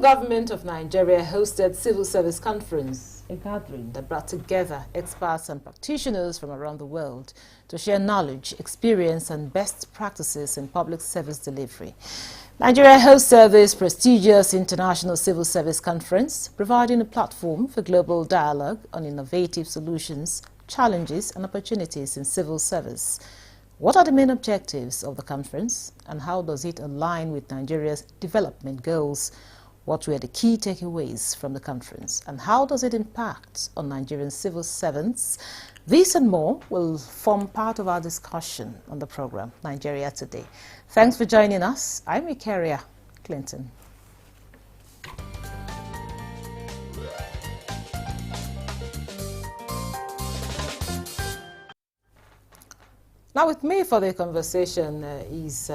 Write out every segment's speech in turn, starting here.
government of Nigeria hosted Civil Service Conference, a gathering that brought together experts and practitioners from around the world to share knowledge, experience, and best practices in public service delivery. Nigeria hosted this prestigious International Civil Service Conference, providing a platform for global dialogue on innovative solutions, challenges, and opportunities in civil service. What are the main objectives of the conference, and how does it align with Nigeria's development goals? What were the key takeaways from the conference, and how does it impact on Nigerian civil servants? This and more will form part of our discussion on the program, Nigeria Today. Thanks for joining us. I'm Ikaria Clinton. Now with me for the conversation is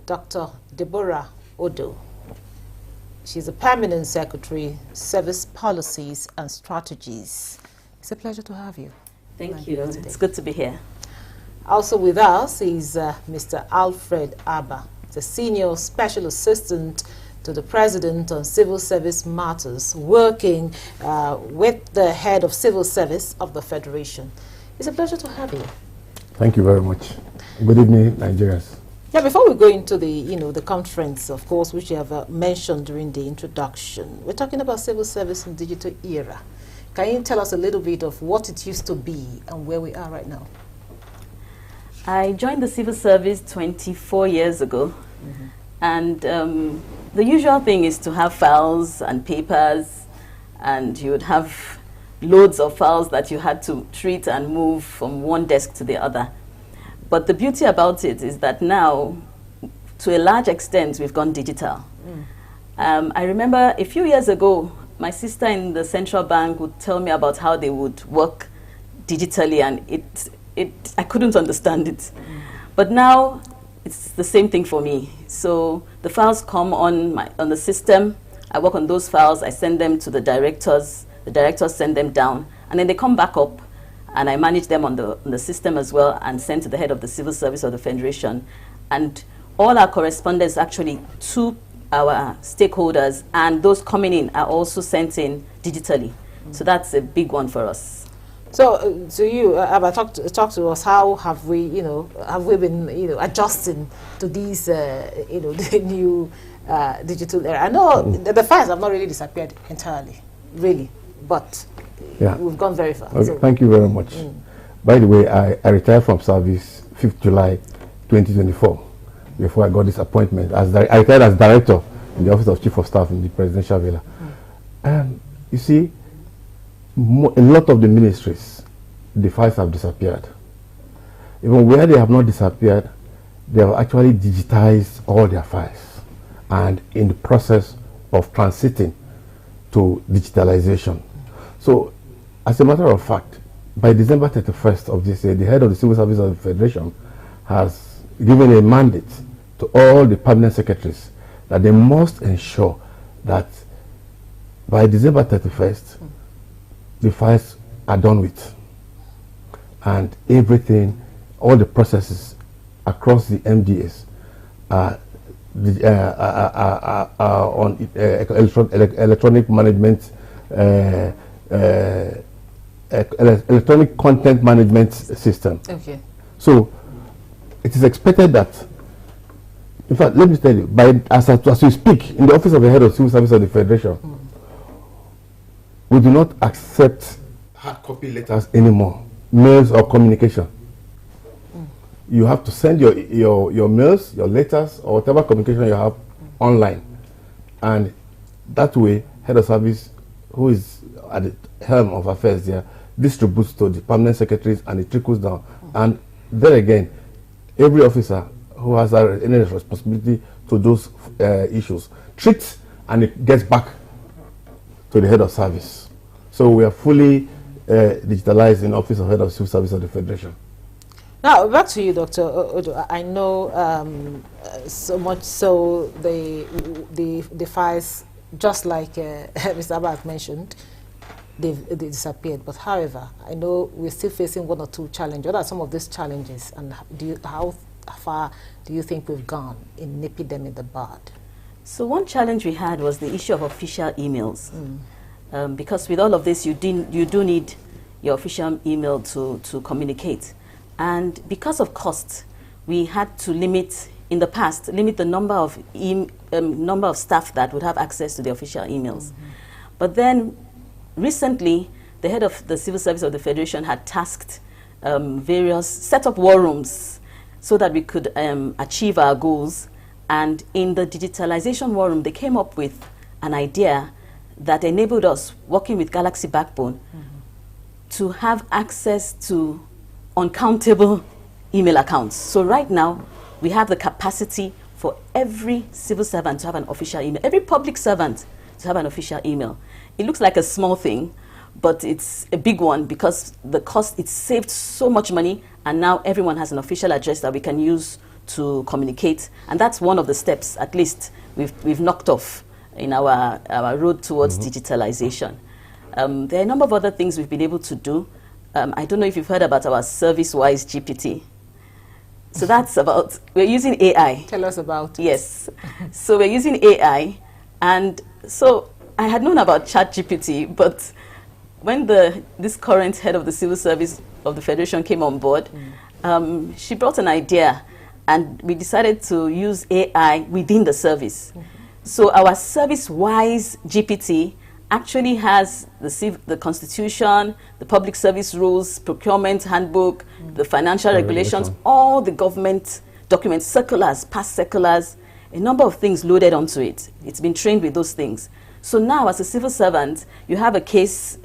Dr. Deborah Odo. She's a Permanent Secretary, Service Policies and Strategies. It's a pleasure to have you. Thank you. It's good to be here. Also with us is Mr. Alfred Abba, the Senior Special Assistant to the President on Civil Service Matters, working with the Head of Civil Service of the Federation. It's a pleasure to have you. Thank you very much. Good evening, Nigerians. Yeah, before we go into the conference, of course, which you have mentioned during the introduction, we're talking about civil service in digital era. Can you tell us a little bit of what it used to be and where we are right now? I joined the civil service 24 years ago, and the usual thing is to have files and papers, and you would have loads of files that you had to treat and move from one desk to the other. But the beauty about it is that now, to a large extent, we've gone digital. I remember a few years ago, my sister in the central bank would tell me about how they would work digitally, and I couldn't understand it. But now, it's the same thing for me. So the files come on the system. I work on those files. I send them to the directors. The directors send them down, and then they come back up, and I manage them on the system as well, and send to the head of the civil service of the Federation. And all our correspondence actually to our stakeholders, and those coming in are also sent in digitally. So that's a big one for us. So, you, Abba, talk to us. How have we, been, adjusting to these, the new digital era? I know the files have not really disappeared entirely, really. But we've gone very far. Okay, so thank you very much. By the way, I retired from service 5th July 2024 before I got this appointment. I retired as director in the Office of Chief of Staff in the Presidential Villa. You see, a lot of the ministries, the files have disappeared. Even where they have not disappeared, they have actually digitized all their files and in the process of transiting to digitalization. So, as a matter of fact, by December 31st of this year, the head of the Civil Service of the Federation has given a mandate to all the permanent secretaries that they must ensure that by December 31st, the files are done with. And everything, all the processes across the MDS are on electronic management, electronic content management system. Okay. So it is expected that, in fact, let me tell you, as we speak, in the Office of the Head of Civil Service of the Federation, we do not accept hard copy letters anymore, mails or communication. You have to send your mails, your letters, or whatever communication you have online. And that way, head of service, who is at the helm of affairs there, distributes to the permanent secretaries, and it trickles down. And then again, every officer who has any responsibility to those issues treats, and it gets back to the head of service. So we are fully digitalized in the Office of Head of Civil Service of the Federation. Now, back to you, Dr. Odo. I know so much so the files, just like Mr. Abba mentioned, they disappeared. But however, I know we're still facing one or two challenges. What are some of these challenges, and how far do you think we've gone in nipping them in the bud? So one challenge we had was the issue of official emails. Because with all of this, you do need your official email to communicate. And because of cost, we had to limit the number of staff that would have access to the official emails. But then recently, the head of the Civil Service of the Federation had tasked set up war rooms so that we could achieve our goals. And in the digitalization war room, they came up with an idea that enabled us, working with Galaxy Backbone, to have access to uncountable email accounts. So right now, we have the capacity for every civil servant to have an official email, every public servant to have an official email. It looks like a small thing, but it's a big one because the cost, it saved so much money, and now everyone has an official address that we can use to communicate. And that's one of the steps, at least, we've knocked off in our road towards digitalization. There are a number of other things we've been able to do. I don't know if you've heard about our Service-Wise GPT. So that's about, we're using AI. Tell us about it. Yes. So we're using AI. And so I had known about ChatGPT, but when this current head of the Civil Service of the Federation came on board, she brought an idea, and we decided to use AI within the service. So our Service-Wise GPT actually has the Constitution, the Public Service Rules, Procurement Handbook, the Financial Regulations, all the government documents, circulars, past circulars, a number of things loaded onto it. It's been trained with those things. So now, as a civil servant, you have a case,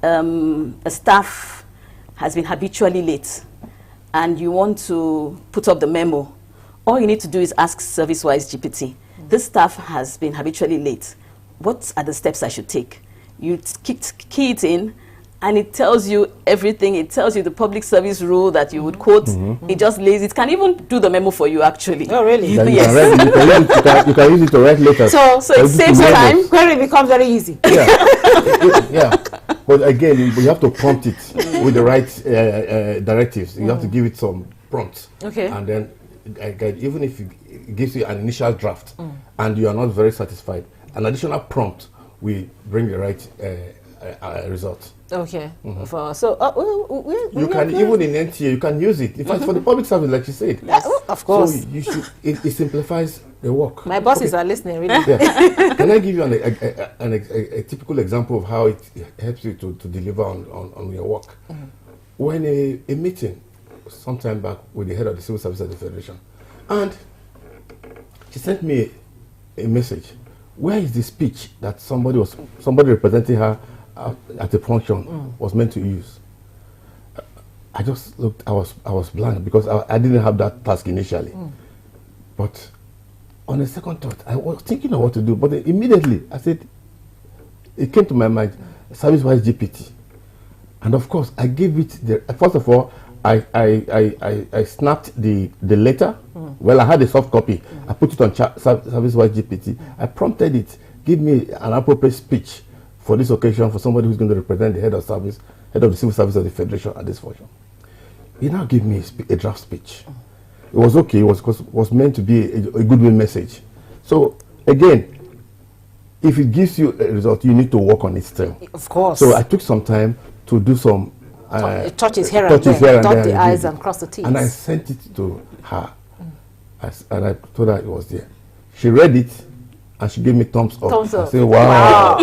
a staff has been habitually late, and you want to put up the memo. All you need to do is ask Service-Wise GPT. This staff has been habitually late. What are the steps I should take? You key it in, and it tells you everything. It tells you the public service rule that you would quote. It just lays. It can even do the memo for you, actually. Oh, really? Yes. You can use it to write letters. So it saves time. Query becomes very easy. Yeah. But again, you have to prompt it with the right directives. You have to give it some prompts. Okay. And then, even if it gives you an initial draft and you are not very satisfied, an additional prompt will bring the right result. Okay. You can, even in NTA, you can use it. In fact, for the public service, like you said. Yes. Of course. So you should, it simplifies the work. My bosses are listening, really. Yeah. Can I give you a typical example of how it helps you to deliver on your work? When a meeting, sometime back, with the head of the Civil Service of the Federation, and she sent me a message. Where is the speech that somebody representing her at the function was meant to use? I just looked. I was blank because I didn't have that task initially. But on a second thought, I was thinking of what to do. But immediately I said, it came to my mind, Service-Wise GPT, and of course I gave it. First of all, I snapped the letter. Well, I had a soft copy. I put it on Service-Wise GPT. I prompted it, give me an appropriate speech for this occasion for somebody who's going to represent the head of the Civil Service of the Federation at this function. He now gave me a draft speech. It was okay. It was meant to be a goodwill message. So again, if it gives you a result, you need to work on it still. Of course. So I took some time to do some touches here and there, dot the I's and cross the T's. And I sent it to her. And I told her it was there. She read it, and she gave me thumbs up. Thumbs up. I said, wow.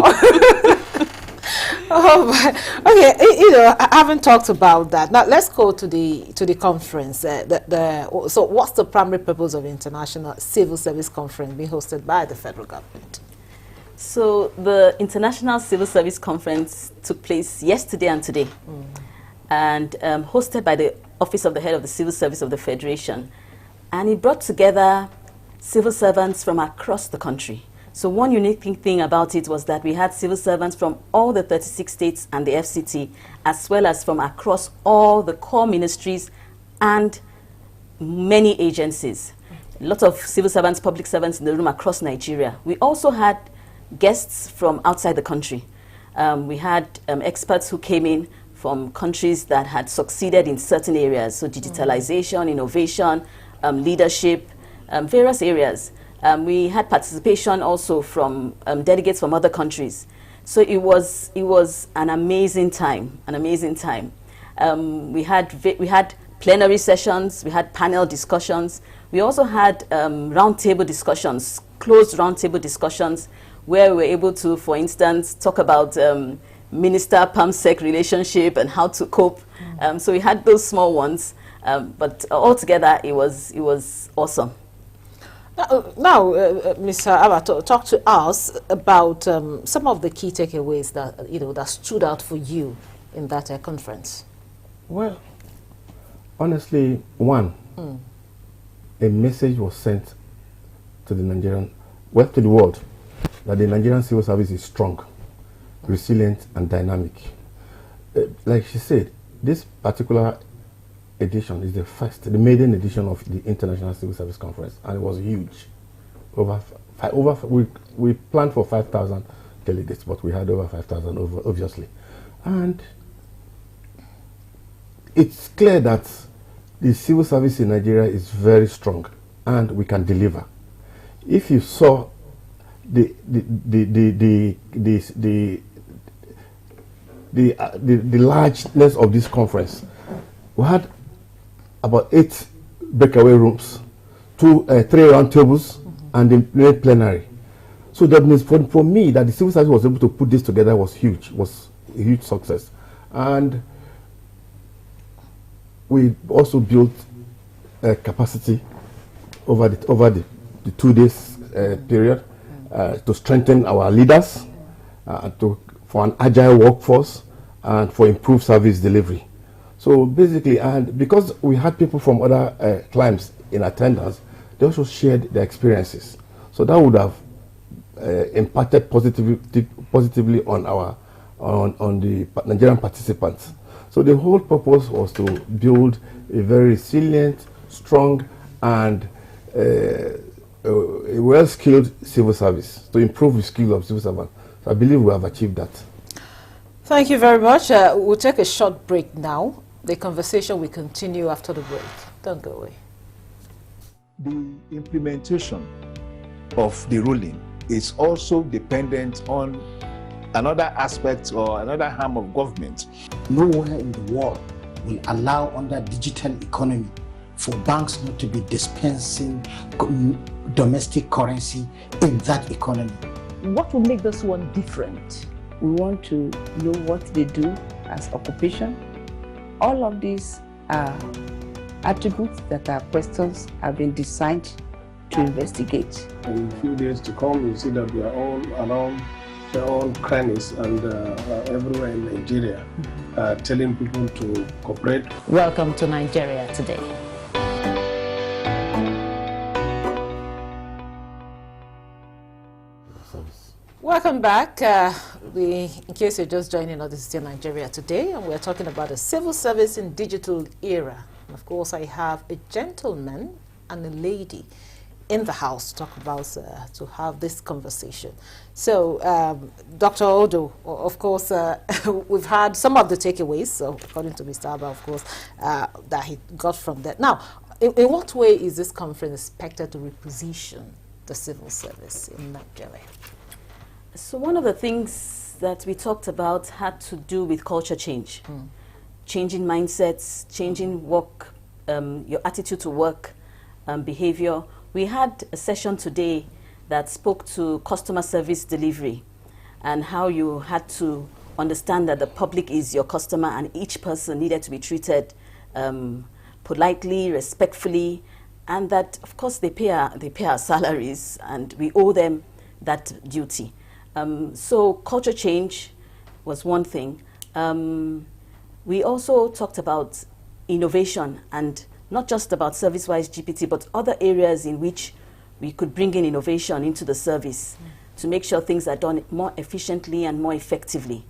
Okay, I haven't talked about that. Now let's go to the conference. So what's the primary purpose of the International Civil Service Conference being hosted by the federal government? So the International Civil Service Conference took place yesterday and today, and hosted by the Office of the Head of the Civil Service of the Federation. And it brought together civil servants from across the country. So one unique thing about it was that we had civil servants from all the 36 states and the FCT, as well as from across all the core ministries and many agencies. A lot of civil servants, public servants in the room across Nigeria. We also had guests from outside the country. We had experts who came in from countries that had succeeded in certain areas, so digitalization, innovation, leadership, various areas. We had participation also from delegates from other countries. So it was an amazing time, we had plenary sessions, we had panel discussions. We also had roundtable discussions, closed roundtable discussions, where we were able to, for instance, talk about minister-PAMSEC relationship and how to cope. So we had those small ones, but altogether it was awesome. Now, Mr. Abba, talk to us about some of the key takeaways that that stood out for you in that conference. Well, honestly, one, a message was sent to the to the world, that the Nigerian civil service is strong, resilient, and dynamic. Like she said, this particular edition is the maiden edition of the International Civil Service Conference, and it was huge. We planned for 5,000 delegates, but we had over 5,000, obviously. And it's clear that the civil service in Nigeria is very strong, and we can deliver. If you saw the largeness of this conference, we had about 8 breakaway rooms, 3 round tables, and the plenary. So that means for me that the civil service was able to put this together was a huge success. And we also built capacity over the 2 days period to strengthen our leaders, for an agile workforce, and for improved service delivery. So basically, and because we had people from other climes in attendance, they also shared their experiences. So that would have impacted positively on the Nigerian participants. So the whole purpose was to build a very resilient, strong, and a well-skilled civil service, to improve the skill of civil servants. So I believe we have achieved that. Thank you very much. We'll take a short break now. The conversation will continue after the break. Don't go away. The implementation of the ruling is also dependent on another aspect or another arm of government. Nowhere in the world will allow, under digital economy, for banks not to be dispensing domestic currency in that economy. What will make this one different? We want to know what they do as occupation. All of these are attributes that our questions have been designed to investigate. In a few days to come, you see that we are all around their own crannies and everywhere in Nigeria, telling people to cooperate. Welcome to Nigeria Today. Welcome back. In case you're just joining us, this is still Nigeria Today, and we're talking about the civil service in digital era. And of course, I have a gentleman and a lady in the house to talk about, to have this conversation. So, Dr. Odo, of course, we've had some of the takeaways, so according to Mr. Abba, of course, that he got from that. Now, in what way is this conference expected to reposition the civil service in Nigeria? So one of the things that we talked about had to do with culture change, changing mindsets, changing work, your attitude to work, behavior. We had a session today that spoke to customer service delivery and how you had to understand that the public is your customer and each person needed to be treated politely, respectfully, and that, of course, they pay our salaries and we owe them that duty. So culture change was one thing. We also talked about innovation, and not just about Servicewise GPT, but other areas in which we could bring in innovation into the service to make sure things are done more efficiently and more effectively.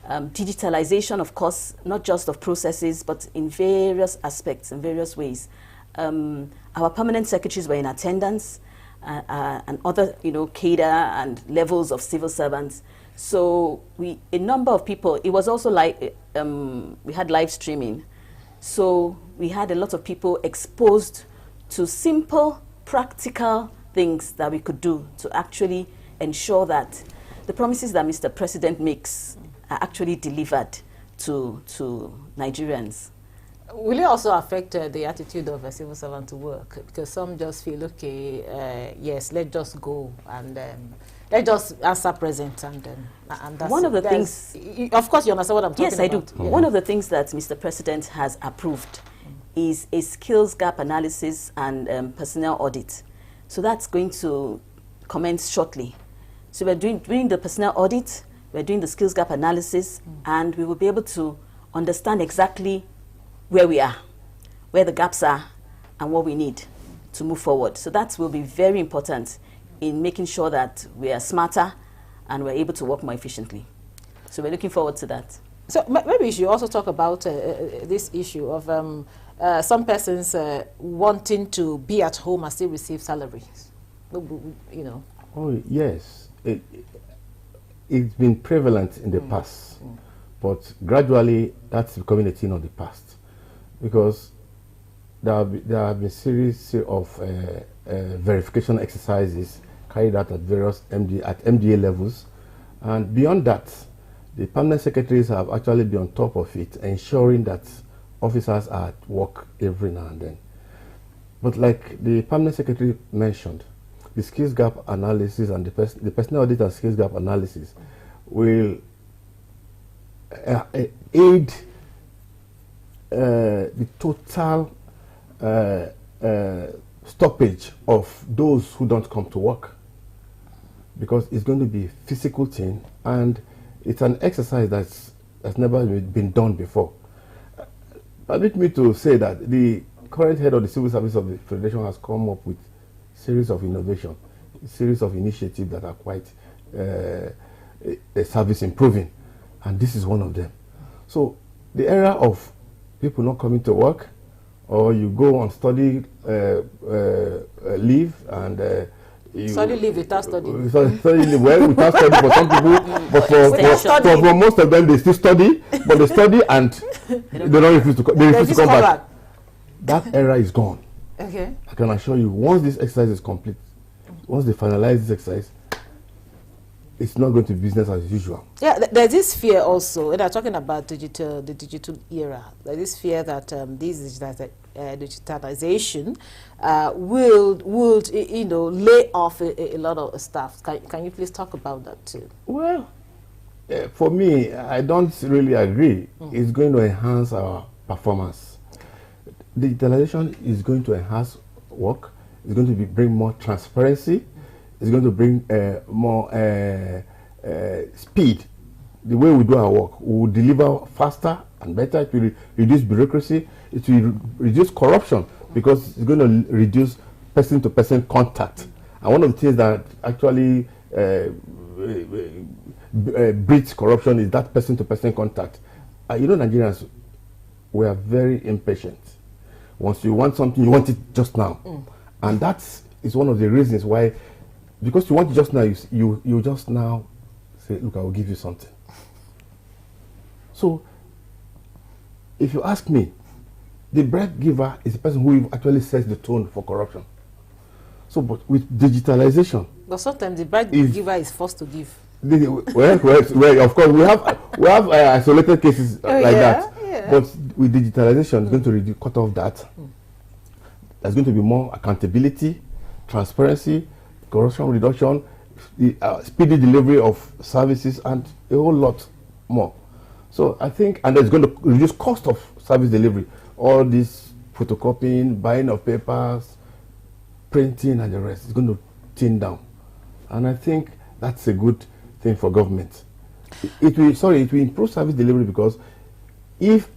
Digitalization, of course, not just of processes, but in various aspects, in various ways. Our permanent secretaries were in attendance, and other, cadre and levels of civil servants. So a number of people, it was also like, we had live streaming. So we had a lot of people exposed to simple, practical things that we could do to actually ensure that the promises that Mr. President makes are actually delivered to Nigerians. Will it also affect the attitude of a civil servant to work? Because some just feel, okay, yes, let's just go and let's just answer present and that's one of the things. Of course, you understand what I'm talking about. Yes, I do. Yeah. One of the things that Mr. President has approved is a skills gap analysis and personnel audit. So that's going to commence shortly. So we're doing the personnel audit, we're doing the skills gap analysis, and we will be able to understand exactly where we are, where the gaps are, and what we need to move forward. So that will be very important in making sure that we are smarter and we're able to work more efficiently. So we're looking forward to that. So maybe you should also talk about this issue of some persons wanting to be at home and still receive salaries. You know. Oh yes, it's been prevalent in the past, but gradually that's becoming a thing of the past, because there have been series of verification exercises carried out at various MDA levels, and beyond that, the permanent secretaries have actually been on top of it, ensuring that officers are at work every now and then. But like the permanent secretary mentioned, the skills gap analysis and the personnel audit and skills gap analysis will aid the total stoppage of those who don't come to work, because it's going to be a physical thing and it's an exercise that's never been done before. Permit me to say that the current head of the civil service of the Federation has come up with a series of innovation, a series of initiatives that are quite service improving, and this is one of them. So the era of people not coming to work, or you go on study leave and study leave without studying. Study leave, well, without study for some people, but for most of them they still study, but they study and they don't refuse to come back. That era is gone. Okay. I can assure you, once this exercise is complete, once they finalize this exercise, it's not going to be business as usual. Yeah, there's this fear also, and I'm talking about the digital era. There's this fear that this digitalization will you know, lay off a lot of staff. Can you please talk about that too? Well, for me, I don't really agree. It's going to enhance our performance. Digitalization is going to enhance work. It's going to bring more transparency. It's going to bring more speed. The way we do our work, we will deliver faster and better. It will reduce bureaucracy. It will reduce corruption, because it's going to reduce person-to-person contact. And one of the things that actually breeds corruption is that person-to-person contact. You know, Nigerians, we are very impatient. Once you want something, you want it just now. And that is one of the reasons why, because you want it just now, you just now say, look, I will give you something. So, if you ask me, the bribe giver is the person who actually sets the tone for corruption. So, but with digitalization, but sometimes the bribe giver is forced to give. Well, of course, we have isolated cases like that. Yeah. But with digitalization, it's going to cut off that. There's going to be more accountability, transparency, corruption reduction, speedy delivery of services, and a whole lot more. So I think, and it's going to reduce cost of service delivery. All this photocopying, buying of papers, printing, and the rest is going to thin down. And I think that's a good thing for government. It will improve service delivery, because if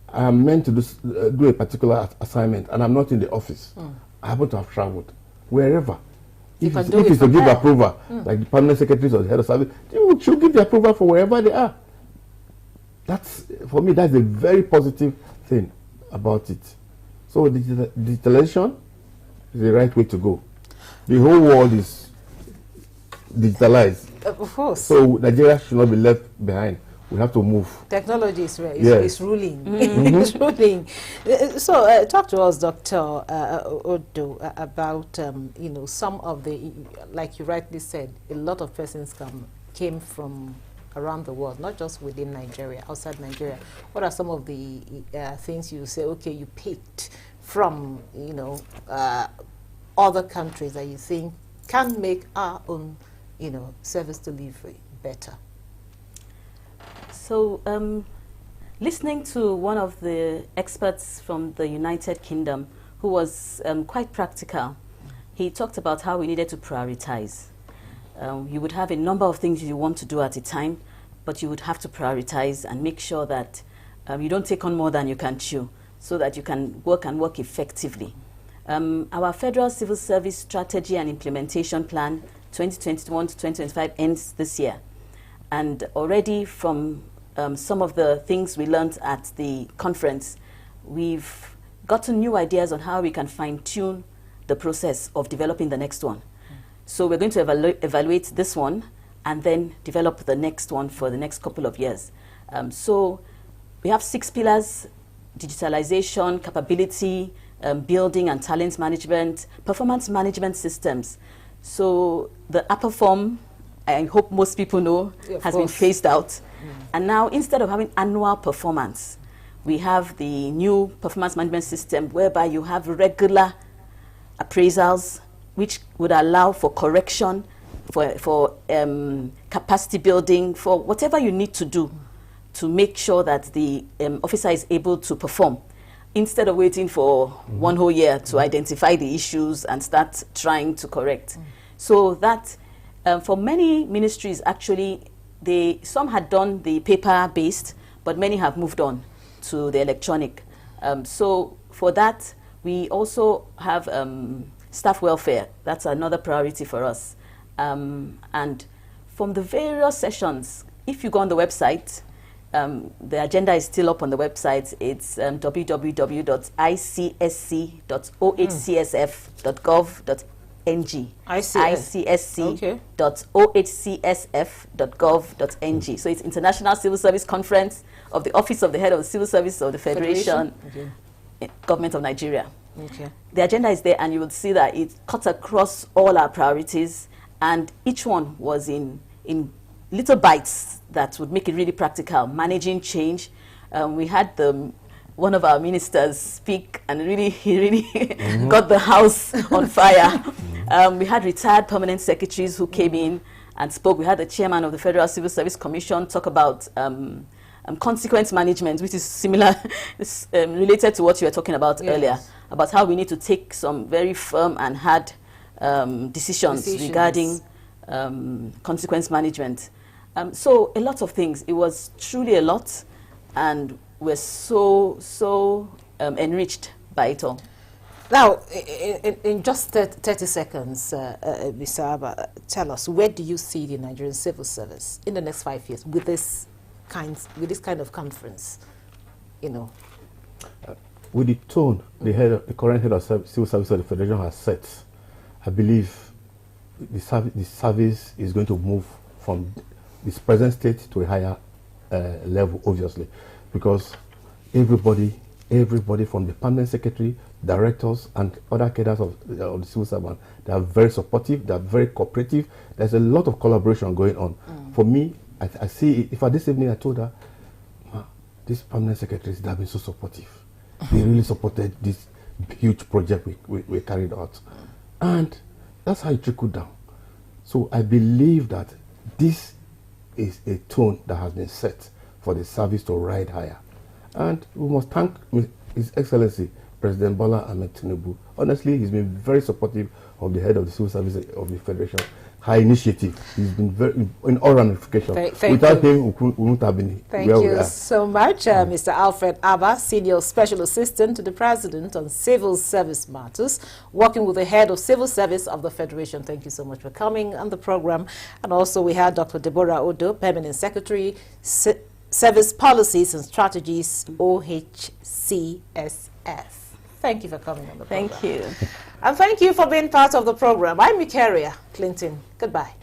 I'm meant to do a particular assignment and I'm not in the office, I happen to have traveled wherever. If it's to give approval, like the permanent secretaries or the head of service, they should give the approval for wherever they are. That's, for me, that's a very positive thing about it. So digitalization is the right way to go. The whole world is digitalized. Of course. So Nigeria should not be left behind. We have to move. Technology is Yes. ruling. Mm-hmm. It's ruling. So, talk to us, Dr. Odo, about some of the, like you rightly said, a lot of persons came from around the world, not just within Nigeria, outside Nigeria. What are some of the things you say? Okay, you picked from other countries that you think can make our own service delivery better. So, listening to one of the experts from the United Kingdom, who was quite practical, he talked about how we needed to prioritize. You would have a number of things you want to do at a time, but you would have to prioritize and make sure that you don't take on more than you can chew, so that you can work effectively. Our Federal Civil Service Strategy and Implementation Plan 2021 to 2025 ends this year. And already from some of the things we learned at the conference, we've gotten new ideas on how we can fine-tune the process of developing the next one. So we're going to evaluate this one and then develop the next one for the next couple of years. So we have 6 pillars: digitalization, capability, building and talent management, performance management systems. So the upper form, I hope most people know, has been phased out. And now, instead of having annual performance, we have the new performance management system whereby you have regular appraisals, which would allow for correction, for capacity building, for whatever you need to do to make sure that the officer is able to perform, instead of waiting for one whole year to identify the issues and start trying to correct. So that, for many ministries, actually, some had done the paper-based, but many have moved on to the electronic. So for that, we also have staff welfare. That's another priority for us. And from the various sessions, if you go on the website, the agenda is still up on the website. It's www.icsc.ohcsf.gov.ng. icsc.ohcsf.gov.ng. So it's International Civil Service Conference of the Office of the Head of the Civil Service of the Federation, Government of Nigeria. Okay. The agenda is there, and you will see that it cuts across all our priorities, and each one was in little bites that would make it really practical. Managing change. We had one of our ministers speak, and he really got the house on fire. We had retired permanent secretaries who came in and spoke. We had the chairman of the Federal Civil Service Commission talk about consequence management, which is similar, related to what you were talking about earlier, about how we need to take some very firm and hard decisions regarding consequence management. So a lot of things. It was truly a lot, and we're so enriched by it all. Now, in just 30 seconds, Mr. Abba, tell us, where do you see the Nigerian civil service in the next 5 years with this kind of conference? With the tone the current head of civil service of the Federation has set, I believe the service is going to move from its present state to a higher level, obviously, because everybody from the permanent secretary, directors, and other cadres of the civil servant, they are very supportive, they are very cooperative. There's a lot of collaboration going on. For me, I see, if this evening I told her, these permanent secretaries, they have been so supportive. They really supported this huge project we carried out. And that's how it trickled down. So I believe that this is a tone that has been set for the service to ride higher. And we must thank His Excellency, President Bola Ahmed Tinubu. Honestly, he's been very supportive of the head of the civil service of the Federation. High initiative. He's been very in all ramifications. Without him, we wouldn't have been where we are. Thank you so much, Mr. Alfred Abba, Senior Special Assistant to the President on Civil Service Matters, working with the head of Civil Service of the Federation. Thank you so much for coming on the program. And also we had Dr. Deborah Odo, Permanent Secretary, Service Policies and Strategies, OHCSF. Thank you for coming on the program. Thank you. And thank you for being part of the program. I'm Eucharia Clinton. Goodbye.